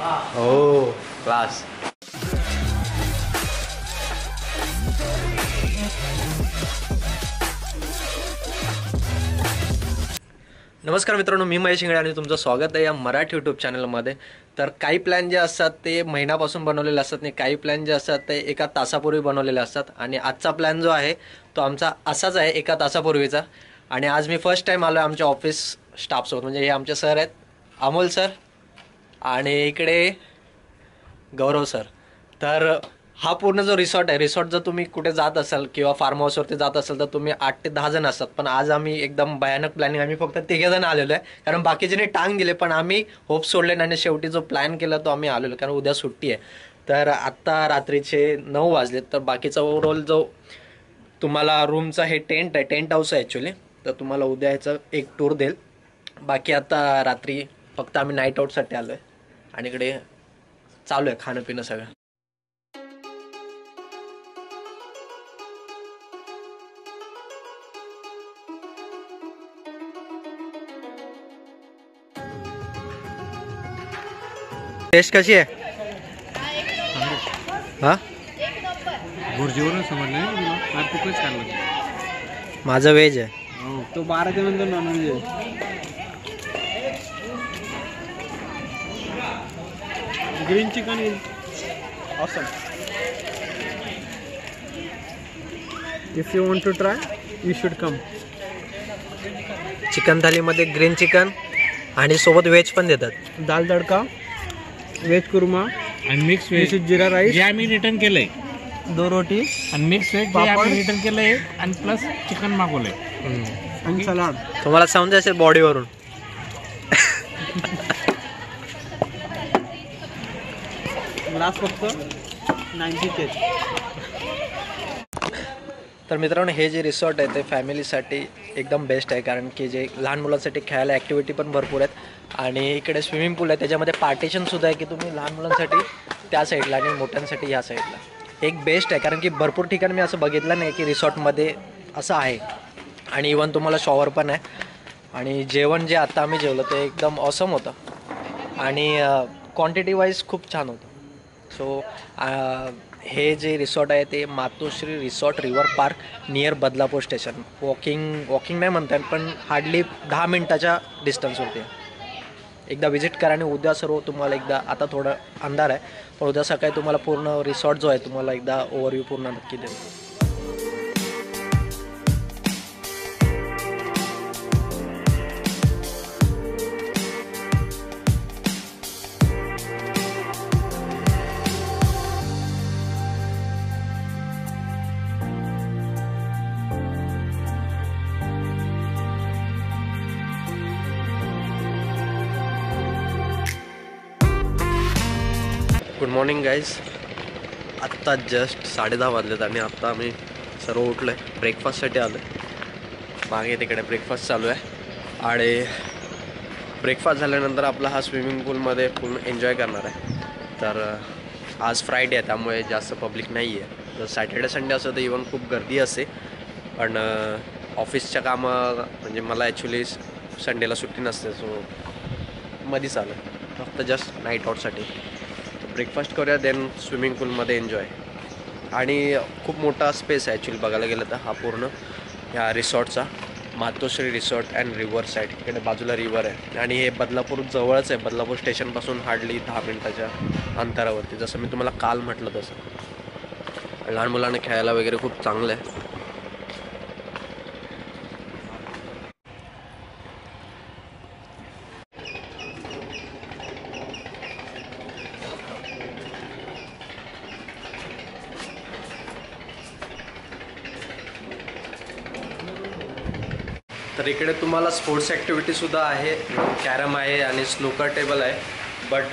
हो क्लास. नमस्कार मित्रांनो, मी महेश इंगळे आणि तुमचं स्वागत आहे या मराठी यूट्यूब चॅनलमध्ये. तर काही प्लॅन जे असतात ते महिन्यापासून बनवलेले असतात आणि काही प्लॅन जे असतात ते एका तासापूर्वी बनवलेले असतात. आणि आजचा प्लॅन जो आहे तो आमचा असाच आहे, एका तासापूर्वीचा. आणि आज मी फर्स्ट टाईम आलो आहे आमच्या ऑफिस स्टाफसोबत. म्हणजे हे आमचे सर आहेत, अमोल सर आणि इकडे गौरव सर. तर हा पूर्ण जो रिसॉर्ट आहे, रिसॉर्ट जर तुम्ही कुठे जात असाल किंवा फार्म हाऊसवरती जात असाल तर तुम्ही 8 ते 10 जण असतात. पण आज आम्ही एकदम भयानक प्लॅनिंग, आम्ही फक्त 3 जण आलेलो आहे. कारण बाकीच्यांनी टांग दिले पण आम्ही होप सोडले आणि शेवटी जो प्लॅन केला तो आम्ही आलेलो, कारण उद्या सुट्टी आहे. तर आत्ता रात्रीचे 9 वाजलेत. तर बाकीचा ओव्हरऑल जो तुम्हाला रूमचा हे टेंट आहे, टेंट हाऊस आहे ॲक्च्युली, तर तुम्हाला उद्या ह्याचं एक टूर देईल. बाकी आता रात्री फक्त आम्ही नाईट आऊटसाठी आलो आहे आणि इकडे चालू आहे खाणं पिणं सगळं. टेस्ट कशी आहे? हा, गुरुजीवरून समजलं नाही तुला? मला खूपच छान लागलं. माझं व्हेज आहे. हो, तो 12 ते नंतर नॉनव्हेज आहे. Green chicken is awesome. If you want to try you should come. Chicken थालीमध्ये ग्रीन चिकन आणि सोबत व्हेज पण देतात. दाल तडका, व्हेज कुर्मा आणि मिक्स व्हेज जिरा राईस, जे आम्ही रिटर्न केलंय, 2 रोटी आणि मिक्स व्हेज जे आम्ही रिटर्न केलंय आणि प्लस चिकन मागवलंय आणि सलाड. तुम्हाला समजा असेल बॉडीवरून. ग्लास फक्त 90 तर मित्रांनो, हे जे रिसॉर्ट आहे ते फॅमिलीसाठी एकदम बेस्ट आहे, कारण की जे लहान मुलांसाठी खेळायला ॲक्टिव्हिटी पण भरपूर आहेत. आणि इकडे स्विमिंग पूल आहे, त्याच्यामध्ये पार्टिशनसुद्धा आहे की तुम्ही लहान मुलांसाठी त्या साईडला आणि मोठ्यांसाठी ह्या साईडला. एक बेस्ट आहे, कारण की भरपूर ठिकाणी मी असं बघितलं नाही की रिसॉर्टमध्ये असं आहे. आणि इवन तुम्हाला शॉवर पण आहे. आणि जेवण जे आता आम्ही जेवलं ते एकदम ऑसम होतं आणि क्वांटिटी वाईज खूप छान होतं. सो हे जे रिसॉर्ट आहे ते Matoshri resort river park near Badlapur station. Walking नाही म्हणता येईल, पण हार्डली 10 मिनटाच्या डिस्टन्सवरती आहे. एकदा विजिट करा. आणि उद्या सर्व तुम्हाला एकदा, आता थोडं अंधार आहे पण उद्या सकाळी तुम्हाला पूर्ण रिसॉर्ट जो आहे तुम्हाला एकदा ओव्हरव्ह्यू पूर्ण नक्की देईल. Good morning guys. आत्ता जस्ट 10:30 वाजलेत आणि आत्ता आम्ही सर्व उठलो आहे, ब्रेकफास्टसाठी आलो आहे. मागे तिकडे ब्रेकफास्ट चालू आहे आणि ब्रेकफास्ट झाल्यानंतर आपला हा स्विमिंग पूलमध्ये पूर्ण एन्जॉय करणार आहे. तर आज फ्रायडे आहे त्यामुळे जास्त पब्लिक नाही आहे. जर सॅटर्डे संडे असं तर इवन खूप गर्दी असते, पण ऑफिसच्या कामं म्हणजे मला ॲक्च्युली संडेला सुट्टी नसते, सो मध्येच आलं फक्त जस्ट नाईट आऊटसाठी. ब्रेकफास्ट करूया, देन स्विमिंग पूलमध्ये एन्जॉय. आणि खूप मोठा स्पेस आहे ॲक्च्युली बघायला गेलं तर हा पूर्ण ह्या रिसॉर्टचा. मातोश्री रिसॉर्ट अँड रिव्हर साईड, इकडे बाजूला रिव्हर आहे आणि हे बदलापूर जवळच आहे. बदलापूर स्टेशनपासून हार्डली 10 मिनटाच्या अंतरावरती. जसं मी तुम्हाला काल म्हटलं तसं लहान मुलांना खेळायला वगैरे खूप चांगलं आहे. तर इकडे तुम्हाला स्पोर्ट्स ॲक्टिव्हिटीसुद्धा आहे, कॅरम आहे आणि स्नूकर टेबल आहे. बट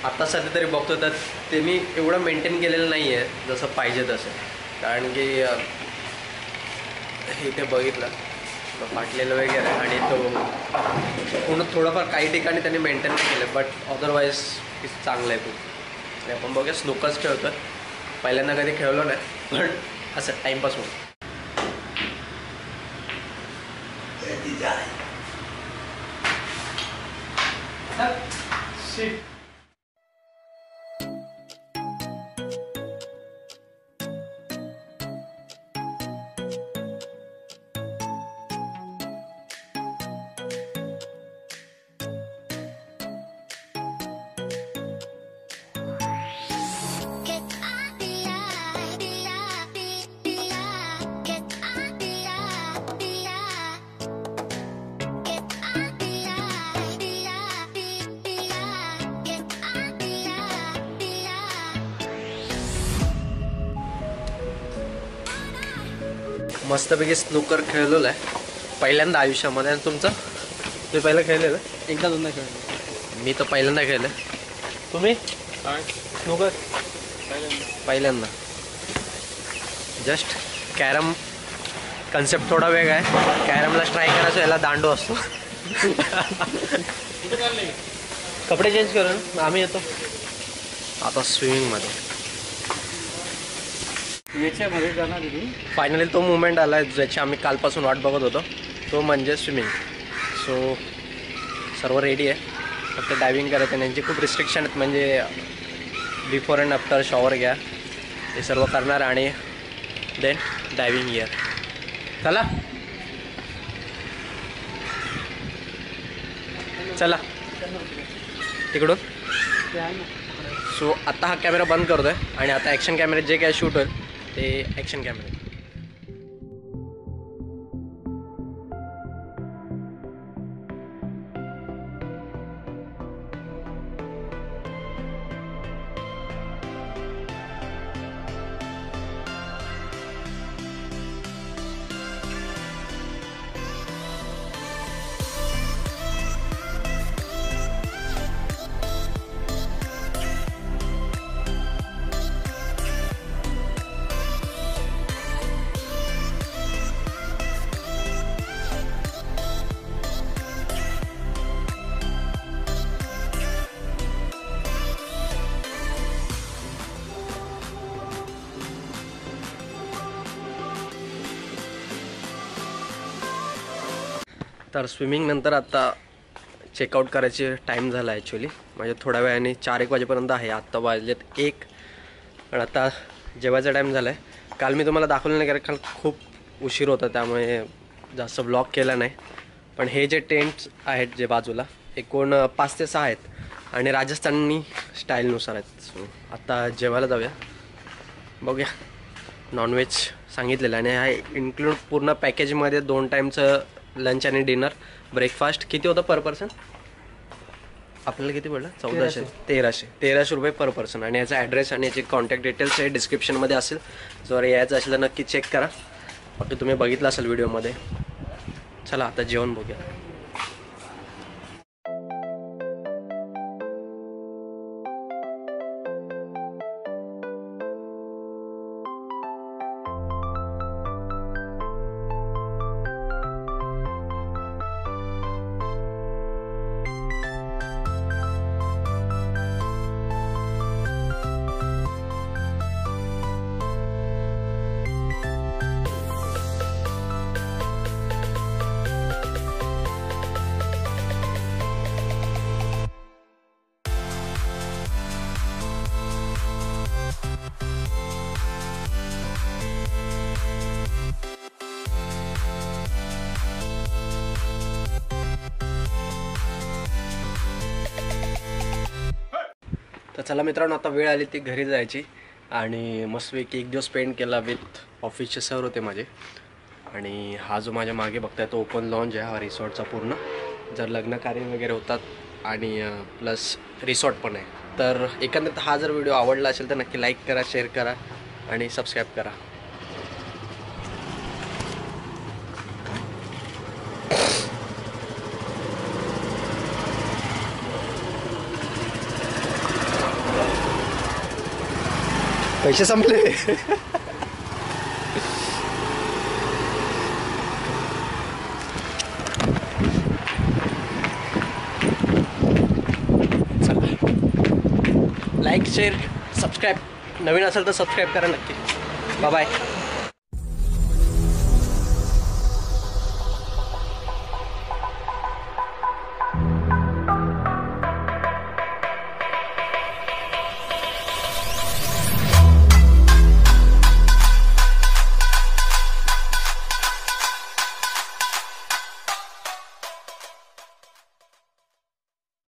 आता सध्या तरी बघतो तर त्यांनी एवढं मेंटेन केलेलं नाही आहे जसं पाहिजे तसं. कारण की इथे बघितलं फाटलेलं वगैरे आणि तो पूर्ण थोडंफार काही ठिकाणी त्यांनी मेंटेन केलं, बट अदरवाईज चांगलं आहे खूप. आणि आपण बघूया स्नूकर्स खेळतो. पहिल्यांदा कधी खेळलो नाही पण असं टाईमपास म्हणून. मस्तपैकी स्नूकर खेळलेलं आहे पहिल्यांदा आयुष्यामध्ये. आणि तुमचं तुम्ही पहिलं खेळलेलं? एकदा दोनदा खेळलो. मी तर पहिल्यांदा खेळलं. तुम्ही स्नूकर? पहिल्यांदा. जस्ट कॅरम कन्सेप्ट थोडा वेगळा आहे. कॅरमला स्ट्राईक करायचं, याला दांडू असतो. कपडे चेंज करून आम्ही येतो आता स्विमिंगमध्ये. याच्यामध्ये जाणार तुम्ही? फायनली तो मुवमेंट आला आहे ज्याची आम्ही कालपासून वाट बघत होतो, तो म्हणजे स्विमिंग. सो सर्व रेडी आहे, फक्त डायविंग करायचं. आणि यांची खूप रिस्ट्रिक्शन आहेत, म्हणजे बिफोर अँड आफ्टर शॉवर घ्या, हे सर्व करणार. आणि देन डायविंग इयर. चला चला तिकडून. सो आता हा कॅमेरा बंद करतो आहे आणि आता ॲक्शन कॅमेरे जे काय शूट होईल ते ॲक्शन कॅमेरे. तर स्विमिंग नंतर आता चेकआउट करायची टाईम झाला ॲक्च्युली. म्हणजे थोड्या वेळाने 4-1 वाजेपर्यंत आहे. आत्ता वाजलेत 1 आणि आता जेवायचा टाईम झाला आहे. काल मी तुम्हाला दाखवलं नाही कारण काल खूप उशीर होता, त्यामुळे जास्त ब्लॉग केला नाही. पण हे जे टेंट्स आहेत जे बाजूला एकूण 5 ते 6 आहेत आणि राजस्थानी स्टाईलनुसार आहेत. सो आता जेवायला जाऊया. बघूया. नॉनव्हेज सांगितलेलं आणि हा इन्क्लूड पूर्ण पॅकेजमध्ये 2 टाईमचं लंच आणि डिनर. ब्रेकफास्ट किती होतं पर पर्सन? आपल्याला किती पडलं? 1300 रुपये पर पर्सन. आणि याचा ॲड्रेस आणि याची कॉन्टॅक्ट डिटेल्स हे डिस्क्रिप्शनमध्ये असेल. जर यायचं असेल तर नक्की चेक करा. फक्त तुम्ही बघितलं असेल व्हिडिओमध्ये. चला आता जेवण बघूया. तर चला मित्रांनो, आता वेळ आली ती घरी जायची. आणि मस्तपैकी 1 दिवस स्पेंड केला विथ ऑफिसचे सर होते माझे. आणि हा जो माझ्या मागे बघताय तो ओपन लॉन्ज आहे हा रिसॉर्टचा पूर्ण. जर लग्न कार्य वगैरे होतात आणि प्लस रिसॉर्ट पण आहे. तर एकंदरीत हा जर व्हिडिओ आवडला असेल तर नक्की लाईक करा, शेअर करा आणि सबस्क्राईब करा. पैसे संपले. Like share subscribe. नवीन असेल तर सबस्क्राईब करा नक्की. Bye bye.